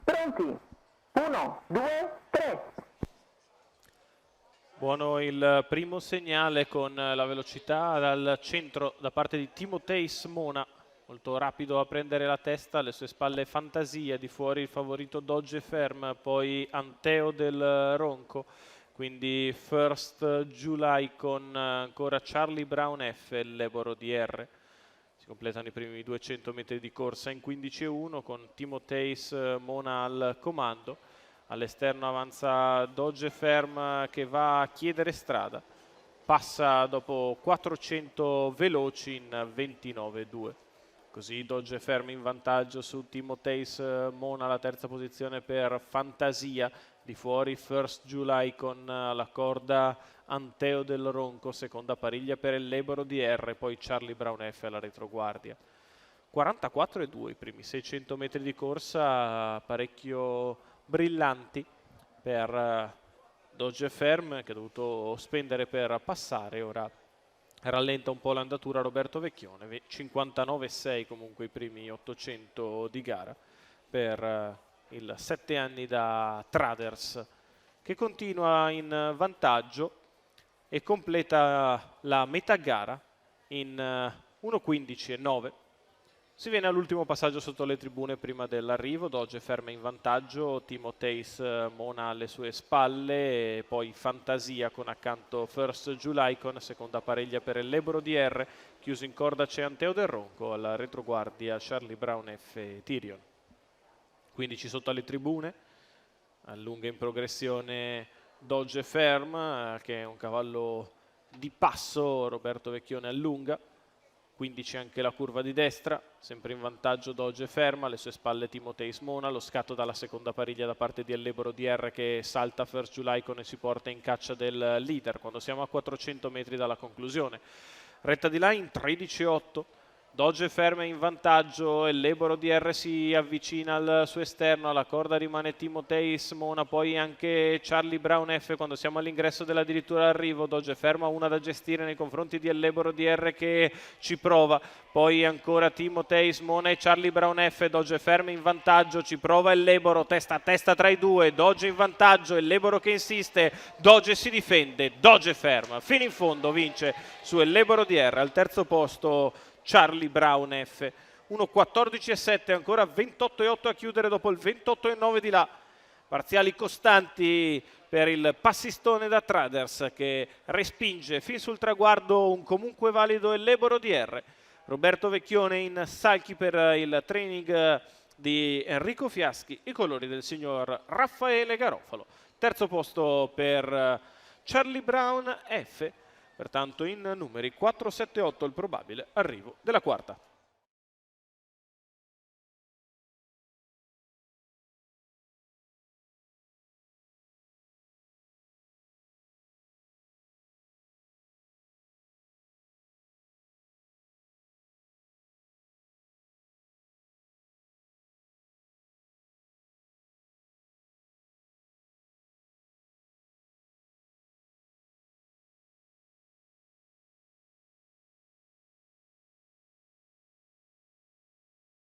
Pronti? 1, 2, 3. Buono il primo segnale con la velocità dal centro da parte di Timoteis Mona, molto rapido a prendere la testa, alle sue spalle Fantasia, di fuori il favorito Dodge Firm, poi Anteo del Ronco, quindi First July con ancora Charlie Brown F e l'Eboro DR. Si completano i primi 200 metri di corsa in 15:1 con Timoteis Mona al comando. All'esterno avanza Dodge Firm che va a chiedere strada. Passa dopo 400 veloci in 29:2. Così Dodge Firm in vantaggio su Timoteis Mona, la terza posizione per Fantasia. Di fuori First July con la corda Anteo del Ronco, seconda pariglia per il Leboro DR, poi Charlie Brown F alla retroguardia. 44:2 i primi 600 metri di corsa, parecchio brillanti per Dodge Firm, che ha dovuto spendere per passare. Ora rallenta un po' l'andatura Roberto Vecchione. 59,6 comunque i primi 800 di gara per il 7 anni da Traders, che continua in vantaggio e completa la metà gara in 1:15,9. Si viene all'ultimo passaggio sotto le tribune prima dell'arrivo. Dodge Firm in vantaggio, Timoteis Mona alle sue spalle, e poi Fantasia con accanto First July con seconda pariglia per il Leboro DR. Chiuso in corda c'è Anteo del Ronco, alla retroguardia Charlie Brown F e Tyrion. 15 sotto alle tribune, allunga in progressione Dodge Firm, che è un cavallo di passo. Roberto Vecchione allunga. 15 anche la curva di destra, sempre in vantaggio Dodge Firm, alle sue spalle Timoteis Mona, lo scatto dalla seconda pariglia da parte di Leboro DR che salta First July e si porta in caccia del leader quando siamo a 400 metri dalla conclusione. Retta di là in 13,8. Dodge Firm in vantaggio e Leboro DR si avvicina al suo esterno, alla corda rimane Timoteis Mona, poi anche Charlie Brown F quando siamo all'ingresso dell'addirittura arrivo. Dodge Firm ha una da gestire nei confronti di Leboro DR che ci prova, poi ancora Timoteis Mona e Charlie Brown F. Dodge Firm in vantaggio, ci prova il Leboro, testa a testa tra i due, Dodge in vantaggio, il Leboro che insiste, Dodge si difende, Dodge Firm fino in fondo vince su il Leboro DR. Al terzo posto Charlie Brown F. 1:14,7, ancora 28,8 a chiudere dopo il 28,9 di là. Parziali costanti per il passistone da Traders che respinge fin sul traguardo un comunque valido il Leboro DR. Roberto Vecchione in salchi per il training di Enrico Fiaschi, i colori del signor Raffaele Garofalo. Terzo posto per Charlie Brown F. Pertanto in numeri 4, 7, 8 il probabile arrivo della quarta.